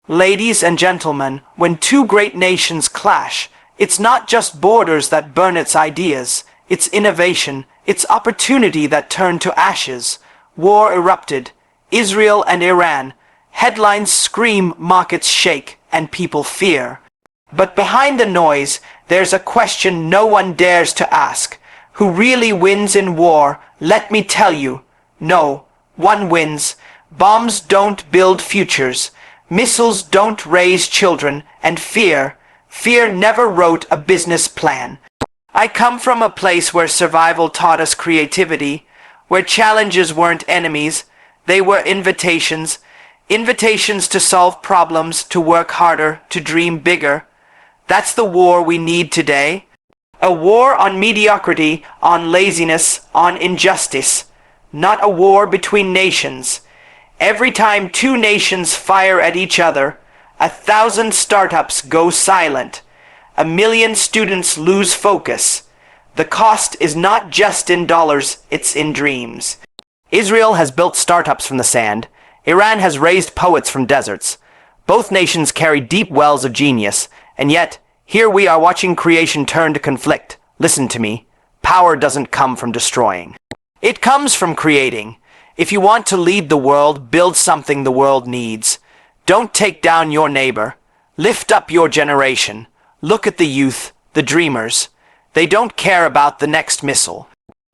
Ladies and gentlemen, when two great nations clash, it's not just borders that burn its ideas, it's innovation, it's opportunity that turn to ashes. War erupted. Israel and Iran. Headlines scream, markets shake, and people fear. But behind the noise, there's a question no one dares to ask. Who really wins in war? Let me tell you. No, one wins. Bombs don't build futures. Missiles don't raise children. And fear never wrote a business plan. I come from a place where survival taught us creativity, where challenges weren't enemies, they were invitations. Invitations to solve problems, to work harder, to dream bigger. That's the war we need today. A war on mediocrity, on laziness, on injustice. Not a war between nations. Every time two nations fire at each other, 1,000 startups go silent. 1 million students lose focus. The cost is not just in dollars, it's in dreams. Israel has built startups from the sand. Iran has raised poets from deserts. Both nations carry deep wells of genius, and yet, here we are watching creation turn to conflict. Listen to me. Power doesn't come from destroying. It comes from creating. If you want to lead the world, build something the world needs. Don't take down your neighbor. Lift up your generation. Look at the youth, the dreamers. They don't care about the next missile.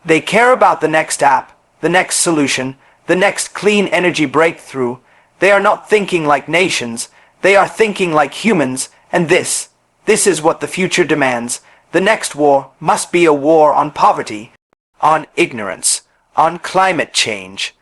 They care about the next app, the next solution, the next clean energy breakthrough. They are not thinking like nations. They are thinking like humans, and this is what the future demands. The next war must be a war on poverty, on ignorance, on climate change.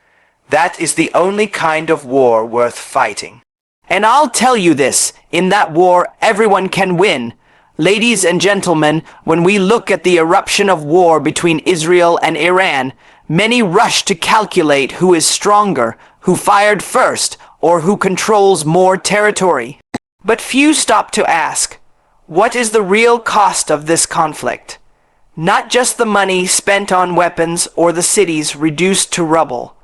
That is the only kind of war worth fighting. And I'll tell you this, in that war everyone can win. Ladies and gentlemen, when we look at the eruption of war between Israel and Iran, many rush to calculate who is stronger, who fired first, or who controls more territory. But few stop to ask, what is the real cost of this conflict? Not just the money spent on weapons or the cities reduced to rubble,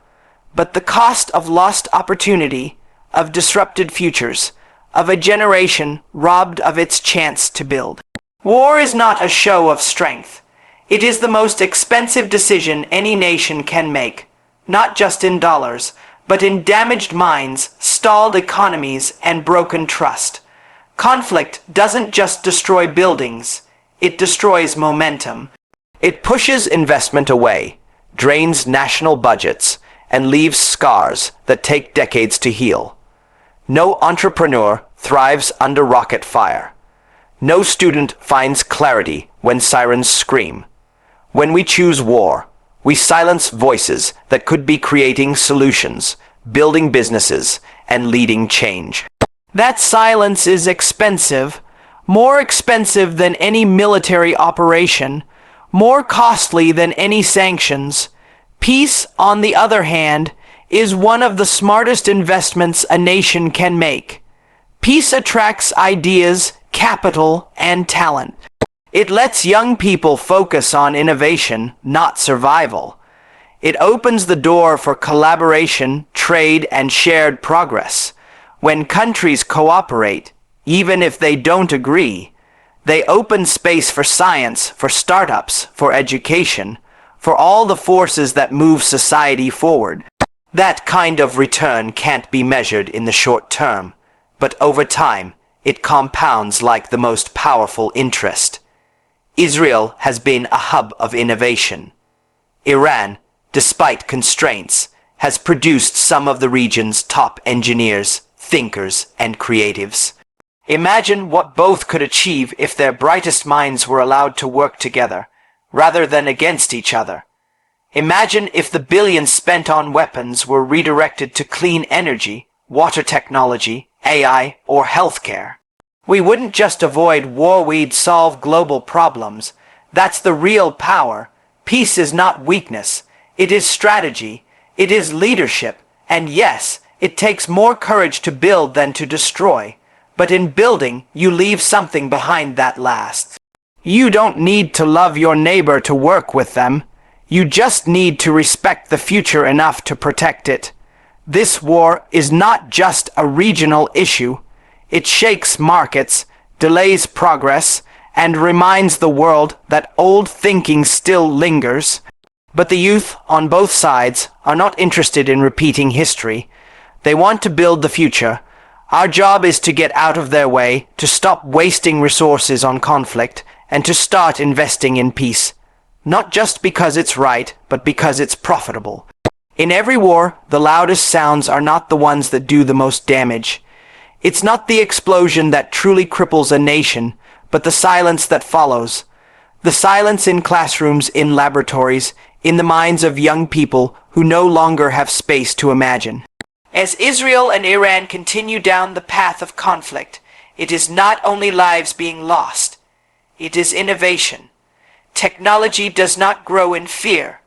but the cost of lost opportunity, of disrupted futures, of a generation robbed of its chance to build. War is not a show of strength. It is the most expensive decision any nation can make, not just in dollars, but in damaged minds, stalled economies, and broken trust. Conflict doesn't just destroy buildings, it destroys momentum. It pushes investment away, drains national budgets, and leaves scars that take decades to heal. No entrepreneur thrives under rocket fire. No student finds clarity when sirens scream. When we choose war, we silence voices that could be creating solutions, building businesses, and leading change. That silence is expensive, more expensive than any military operation, more costly than any sanctions. Peace, on the other hand, is one of the smartest investments a nation can make. Peace attracts ideas, capital, and talent. It lets young people focus on innovation, not survival. It opens the door for collaboration, trade, and shared progress. When countries cooperate, even if they don't agree, they open space for science, for startups, for education, for all the forces that move society forward. That kind of return can't be measured in the short term, but over time, it compounds like the most powerful interest. Israel has been a hub of innovation. Iran, despite constraints, has produced some of the region's top engineers, thinkers, and creatives. Imagine what both could achieve if their brightest minds were allowed to work together, rather than against each other. Imagine if the billions spent on weapons were redirected to clean energy, water technology, AI, or healthcare. We wouldn't just avoid war, we'd solve global problems. That's the real power. Peace is not weakness. It is strategy. It is leadership. And yes, it takes more courage to build than to destroy. But in building, you leave something behind that lasts. You don't need to love your neighbor to work with them. You just need to respect the future enough to protect it. This war is not just a regional issue. It shakes markets, delays progress, and reminds the world that old thinking still lingers. But the youth on both sides are not interested in repeating history. They want to build the future. Our job is to get out of their way, to stop wasting resources on conflict, and to start investing in peace. Not just because it's right, but because it's profitable. In every war, the loudest sounds are not the ones that do the most damage. It's not the explosion that truly cripples a nation, but the silence that follows. The silence in classrooms, in laboratories, in the minds of young people who no longer have space to imagine. As Israel and Iran continue down the path of conflict, it is not only lives being lost, it is innovation. Technology does not grow in fear.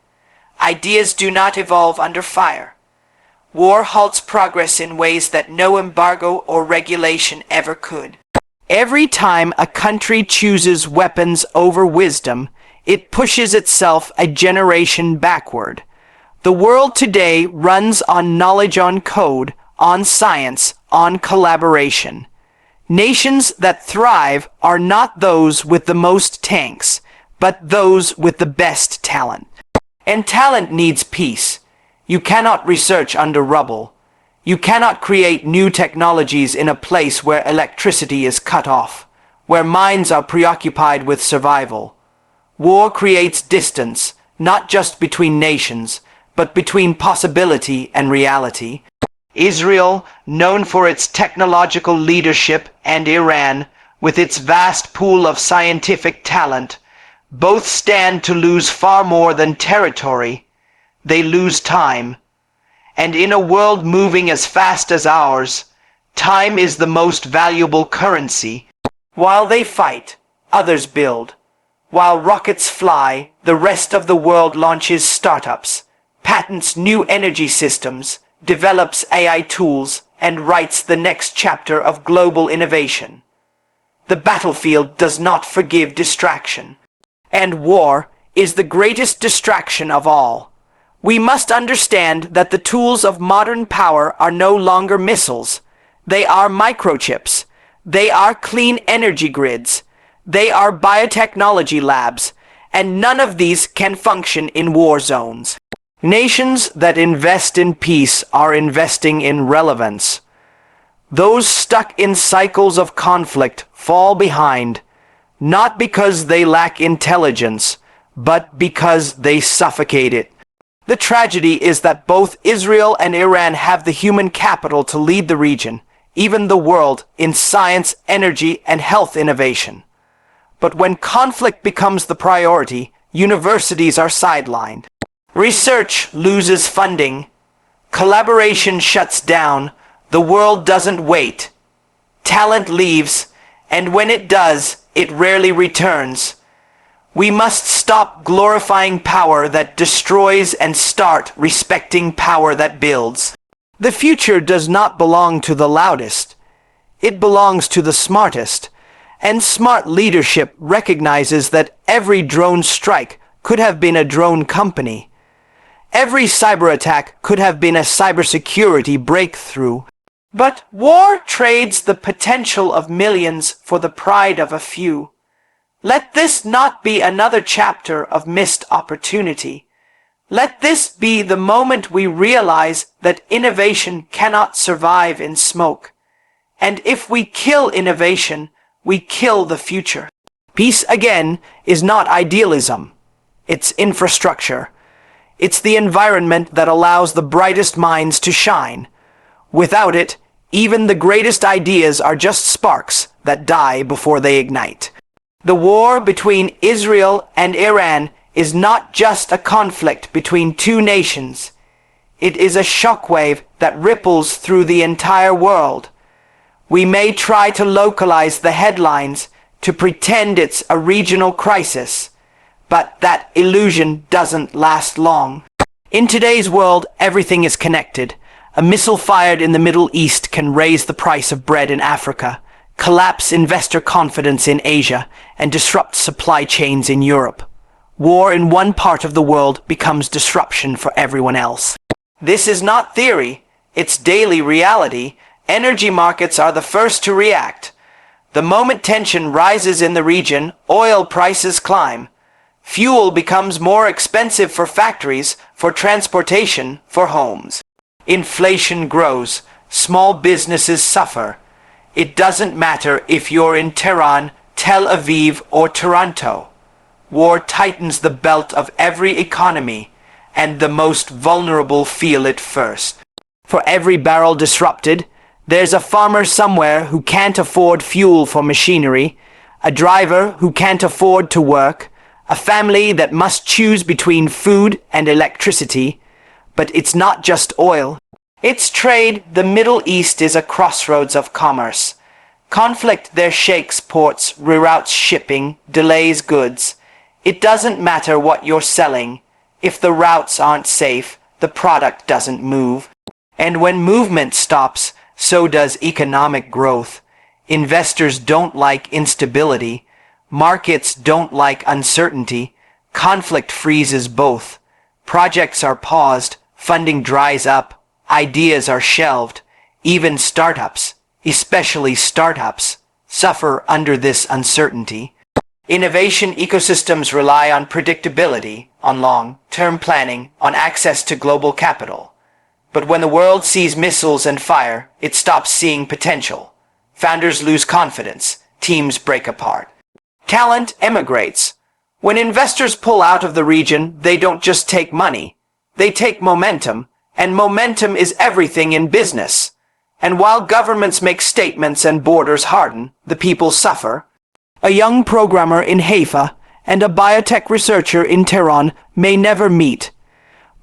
Ideas do not evolve under fire. War halts progress in ways that no embargo or regulation ever could. Every time a country chooses weapons over wisdom, it pushes itself a generation backward. The world today runs on knowledge, on code, on science, on collaboration. Nations that thrive are not those with the most tanks, but those with the best talent. And talent needs peace. You cannot research under rubble. You cannot create new technologies in a place where electricity is cut off, where minds are preoccupied with survival. War creates distance, not just between nations, but between possibility and reality. Israel, known for its technological leadership, and Iran, with its vast pool of scientific talent, both stand to lose far more than territory. They lose time. And in a world moving as fast as ours, time is the most valuable currency. While they fight, others build. While rockets fly, the rest of the world launches startups, patents new energy systems, develops AI tools, and writes the next chapter of global innovation. The battlefield does not forgive distraction. And war is the greatest distraction of all. We must understand that the tools of modern power are no longer missiles. They are microchips. They are clean energy grids. They are biotechnology labs, and none of these can function in war zones. Nations that invest in peace are investing in relevance. Those stuck in cycles of conflict fall behind, not because they lack intelligence, but because they suffocate it. The tragedy is that both Israel and Iran have the human capital to lead the region, even the world, in science, energy, and health innovation. But when conflict becomes the priority, universities are sidelined. Research loses funding. Collaboration shuts down. The world doesn't wait. Talent leaves, and when it does, it rarely returns. We must stop glorifying power that destroys and start respecting power that builds. The future does not belong to the loudest. It belongs to the smartest. And smart leadership recognizes that every drone strike could have been a drone company. Every cyber attack could have been a cybersecurity breakthrough. But war trades the potential of millions for the pride of a few. Let this not be another chapter of missed opportunity. Let this be the moment we realize that innovation cannot survive in smoke. And if we kill innovation, we kill the future. Peace, again, is not idealism. It's infrastructure. It's the environment that allows the brightest minds to shine. Without it, even the greatest ideas are just sparks that die before they ignite. The war between Israel and Iran is not just a conflict between two nations. It is a shockwave that ripples through the entire world. We may try to localize the headlines to pretend it's a regional crisis, but that illusion doesn't last long. In today's world, everything is connected. A missile fired in the Middle East can raise the price of bread in Africa, collapse investor confidence in Asia, and disrupt supply chains in Europe. War in one part of the world becomes disruption for everyone else. This is not theory, it's daily reality, Energy markets are the first to react. The moment tension rises in the region, oil prices climb. Fuel becomes more expensive for factories, for transportation, for homes. Inflation grows. Small businesses suffer. It doesn't matter if you're in Tehran, Tel Aviv, or Toronto. War tightens the belt of every economy, and the most vulnerable feel it first. For every barrel disrupted, there's a farmer somewhere who can't afford fuel for machinery, a driver who can't afford to work, a family that must choose between food and electricity. But it's not just oil. It's trade. The Middle East is a crossroads of commerce. Conflict there shakes ports, reroutes shipping, delays goods. It doesn't matter what you're selling. If the routes aren't safe, the product doesn't move. And when movement stops, so does economic growth. Investors don't like instability. Markets don't like uncertainty. Conflict freezes both. Projects are paused. Funding dries up. Ideas are shelved. Even startups, especially startups, suffer under this uncertainty. Innovation ecosystems rely on predictability, on long-term planning, on access to global capital. But when the world sees missiles and fire, it stops seeing potential. Founders lose confidence. Teams break apart. Talent emigrates. When investors pull out of the region, they don't just take money. They take momentum, and momentum is everything in business. And while governments make statements and borders harden, the people suffer. A young programmer in Haifa and a biotech researcher in Tehran may never meet.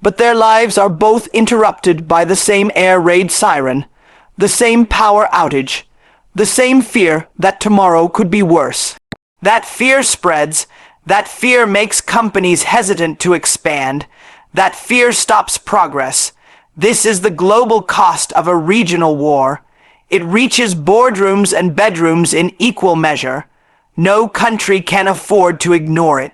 But their lives are both interrupted by the same air raid siren, the same power outage, the same fear that tomorrow could be worse. That fear spreads. That fear makes companies hesitant to expand. That fear stops progress. This is the global cost of a regional war. It reaches boardrooms and bedrooms in equal measure. No country can afford to ignore it.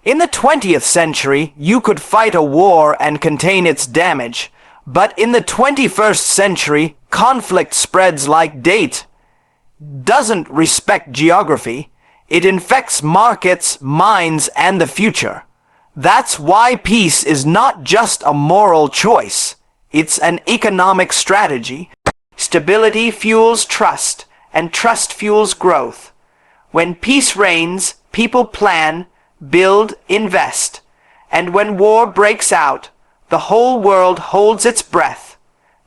In the 20th century, you could fight a war and contain its damage. But in the 21st century, conflict spreads like date. Doesn't respect geography. It infects markets, minds, and the future. That's why peace is not just a moral choice. It's an economic strategy. Stability fuels trust, and trust fuels growth. When peace reigns, people plan, build, invest. And when war breaks out, the whole world holds its breath.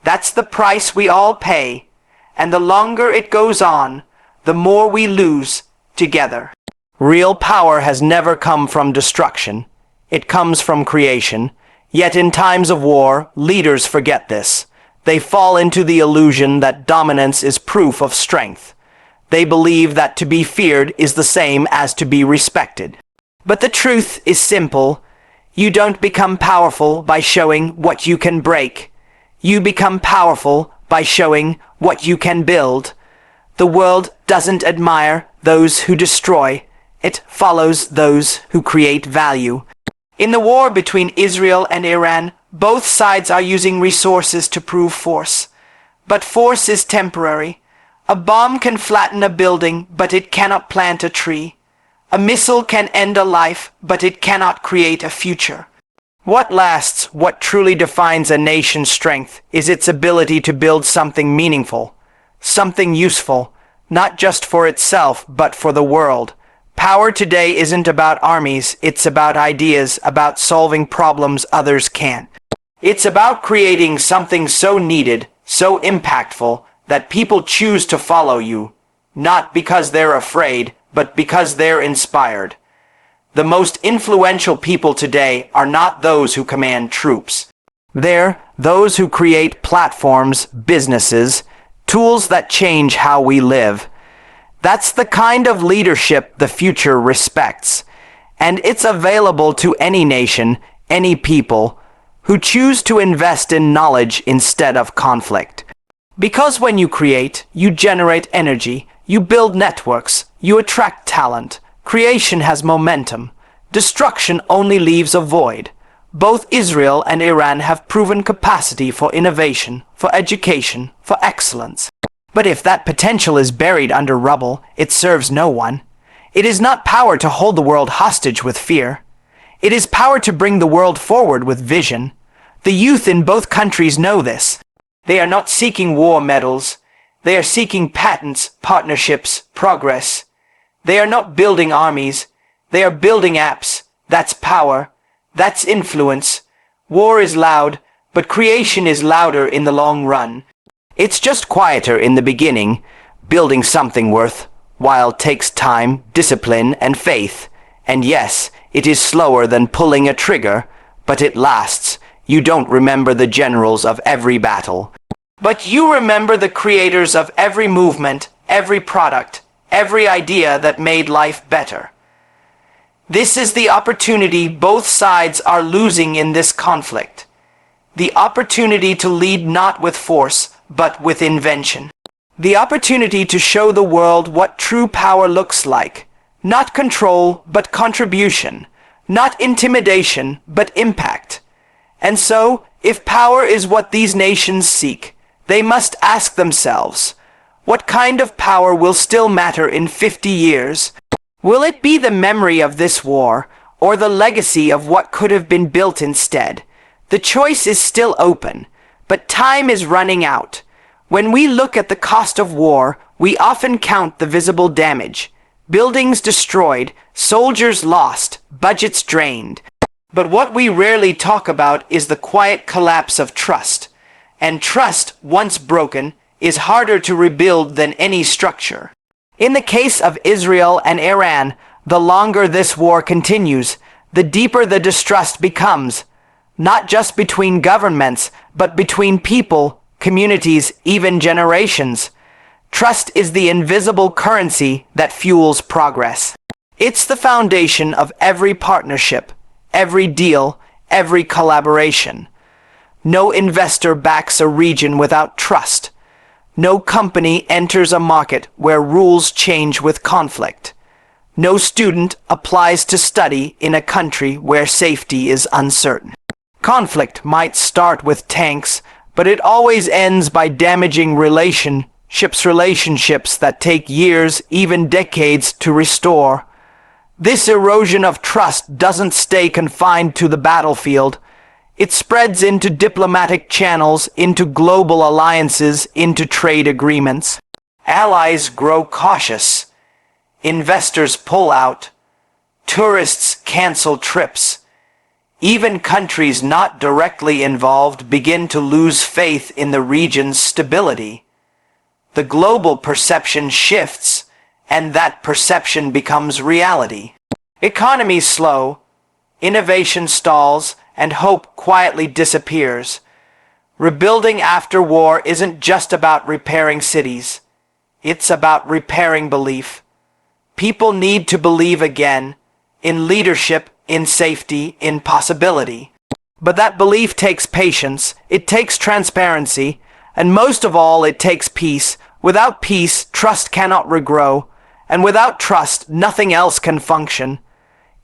That's the price we all pay. And the longer it goes on, the more we lose together. Real power has never come from destruction. It comes from creation. Yet in times of war, leaders forget this. They fall into the illusion that dominance is proof of strength. They believe that to be feared is the same as to be respected. But the truth is simple. You don't become powerful by showing what you can break. You become powerful by showing what you can build. The world doesn't admire those who destroy. It follows those who create value. In the war between Israel and Iran, both sides are using resources to prove force. But force is temporary. A bomb can flatten a building, but it cannot plant a tree. A missile can end a life, but it cannot create a future. What lasts, what truly defines a nation's strength, is its ability to build something meaningful, something useful, not just for itself, but for the world. Power today isn't about armies, it's about ideas, about solving problems others can't. It's about creating something so needed, so impactful, that people choose to follow you, not because they're afraid, but because they're inspired. The most influential people today are not those who command troops. They're those who create platforms, businesses, tools that change how we live. That's the kind of leadership the future respects, and it's available to any nation, any people, who choose to invest in knowledge instead of conflict. Because when you create, you generate energy, you build networks, you attract talent. Creation has momentum. Destruction only leaves a void. Both Israel and Iran have proven capacity for innovation, for education, for excellence. But if that potential is buried under rubble, it serves no one. It is not power to hold the world hostage with fear. It is power to bring the world forward with vision. The youth in both countries know this. They are not seeking war medals. They are seeking patents, partnerships, progress. They are not building armies. They are building apps. That's power. That's influence. War is loud, but creation is louder in the long run. It's just quieter in the beginning. Building something worthwhile takes time, discipline, and faith. And yes, it is slower than pulling a trigger, but it lasts. You don't remember the generals of every battle, but you remember the creators of every movement, every product, every idea that made life better. This is the opportunity both sides are losing in this conflict. The opportunity to lead not with force, but with invention. The opportunity to show the world what true power looks like. Not control, but contribution. Not intimidation, but impact. And so, if power is what these nations seek, they must ask themselves, what kind of power will still matter in 50 years? Will it be the memory of this war, or the legacy of what could have been built instead? The choice is still open, but time is running out. When we look at the cost of war, we often count the visible damage. Buildings destroyed, soldiers lost, budgets drained. But what we rarely talk about is the quiet collapse of trust. And trust, once broken, is harder to rebuild than any structure. In the case of Israel and Iran, the longer this war continues, the deeper the distrust becomes, not just between governments, but between people, communities, even generations. Trust is the invisible currency that fuels progress. It's the foundation of every partnership, every deal, every collaboration. No investor backs a region without trust. No company enters a market where rules change with conflict. No student applies to study in a country where safety is uncertain. Conflict might start with tanks, but it always ends by damaging relationships that take years, even decades, to restore. This erosion of trust doesn't stay confined to the battlefield. It spreads into diplomatic channels, into global alliances, into trade agreements. Allies grow cautious. Investors pull out. Tourists cancel trips. Even countries not directly involved begin to lose faith in the region's stability. The global perception shifts, and that perception becomes reality. Economies slow, innovation stalls, and hope quietly disappears. Rebuilding after war isn't just about repairing cities. It's about repairing belief. People need to believe again, in leadership, in safety, in possibility. But that belief takes patience, it takes transparency, and most of all, it takes peace. Without peace, trust cannot regrow, and without trust, nothing else can function.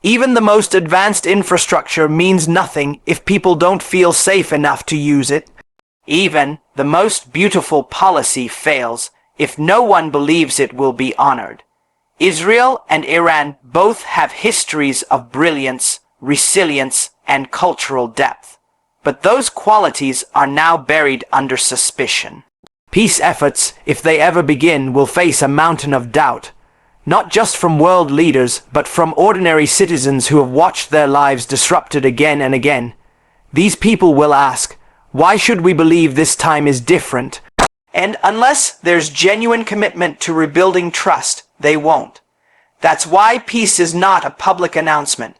Even the most advanced infrastructure means nothing if people don't feel safe enough to use it. Even the most beautiful policy fails if no one believes it will be honored. Israel and Iran both have histories of brilliance, resilience, and cultural depth. But those qualities are now buried under suspicion. Peace efforts, if they ever begin, will face a mountain of doubt. Not just from world leaders, but from ordinary citizens who have watched their lives disrupted again and again. These people will ask, why should we believe this time is different? And unless there's genuine commitment to rebuilding trust, they won't. That's why peace is not a public announcement.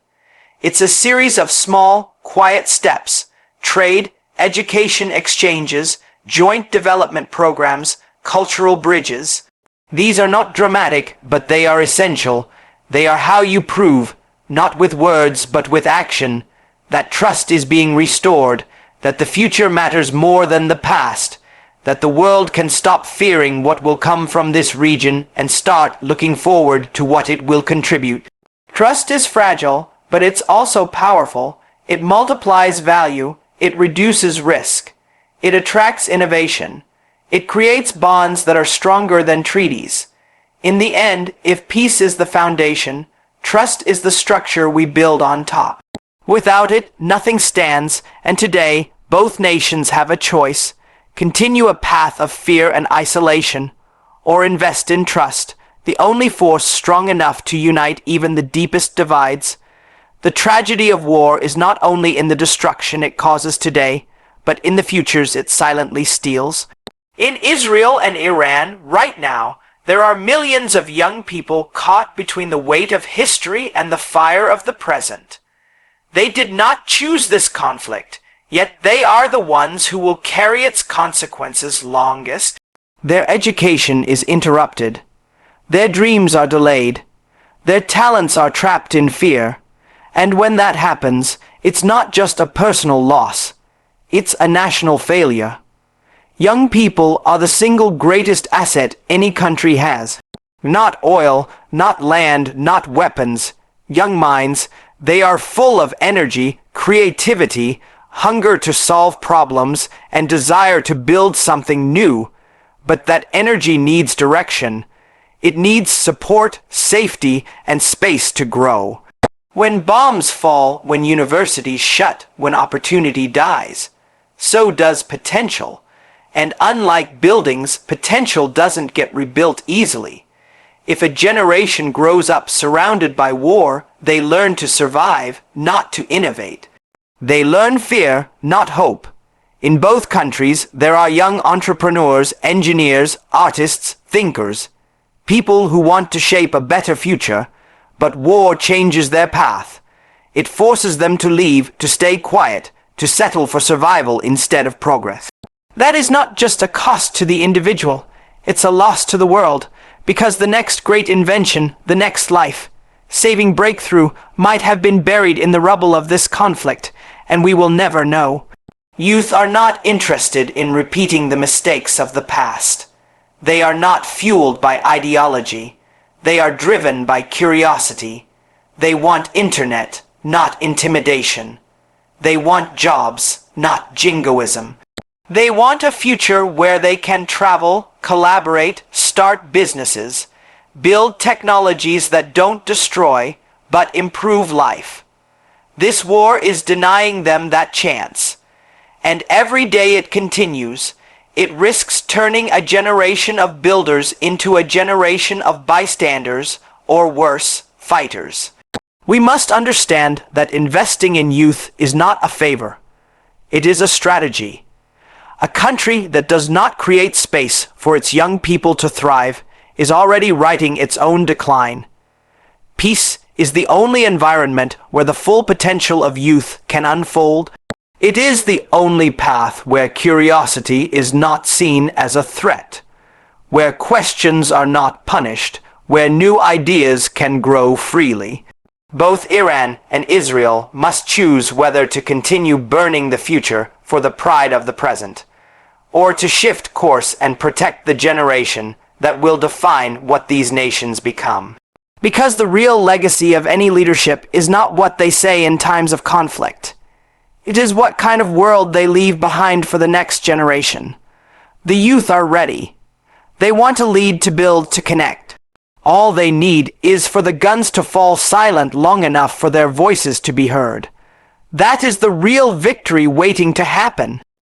It's a series of small, quiet steps: trade, education exchanges, joint development programs, cultural bridges. These are not dramatic, but they are essential. They are how you prove, not with words but with action, that trust is being restored, that the future matters more than the past, that the world can stop fearing what will come from this region and start looking forward to what it will contribute. Trust is fragile, but it's also powerful. It multiplies value, it reduces risk, it attracts innovation, It creates bonds that are stronger than treaties. In the end, if peace is the foundation, trust is the structure we build on top. Without it, nothing stands, and today, both nations have a choice: continue a path of fear and isolation, or invest in trust, the only force strong enough to unite even the deepest divides. The tragedy of war is not only in the destruction it causes today, but in the futures it silently steals. In Israel and Iran, right now, there are millions of young people caught between the weight of history and the fire of the present. They did not choose this conflict, yet they are the ones who will carry its consequences longest. Their education is interrupted. Their dreams are delayed. Their talents are trapped in fear. And when that happens, it's not just a personal loss. It's a national failure. Young people are the single greatest asset any country has. Not oil, not land, not weapons. Young minds, they are full of energy, creativity, hunger to solve problems, and desire to build something new. But that energy needs direction. It needs support, safety, and space to grow. When bombs fall, when universities shut, when opportunity dies, so does potential. And unlike buildings, potential doesn't get rebuilt easily. If a generation grows up surrounded by war, they learn to survive, not to innovate. They learn fear, not hope. In both countries, there are young entrepreneurs, engineers, artists, thinkers, people who want to shape a better future, but war changes their path. It forces them to leave, to stay quiet, to settle for survival instead of progress. That is not just a cost to the individual, it's a loss to the world, because the next great invention, the next life-saving breakthrough might have been buried in the rubble of this conflict, and we will never know. Youth are not interested in repeating the mistakes of the past. They are not fueled by ideology. They are driven by curiosity. They want internet, not intimidation. They want jobs, not jingoism. They want a future where they can travel, collaborate, start businesses, build technologies that don't destroy, but improve life. This war is denying them that chance. And every day it continues, it risks turning a generation of builders into a generation of bystanders, or worse, fighters. We must understand that investing in youth is not a favor. It is a strategy. A country that does not create space for its young people to thrive is already writing its own decline. Peace is the only environment where the full potential of youth can unfold. It is the only path where curiosity is not seen as a threat, where questions are not punished, where new ideas can grow freely. Both Iran and Israel must choose whether to continue burning the future for the pride of the present, or to shift course and protect the generation that will define what these nations become. Because the real legacy of any leadership is not what they say in times of conflict. It is what kind of world they leave behind for the next generation. The youth are ready. They want to lead, to build, to connect. All they need is for the guns to fall silent long enough for their voices to be heard. That is the real victory waiting to happen.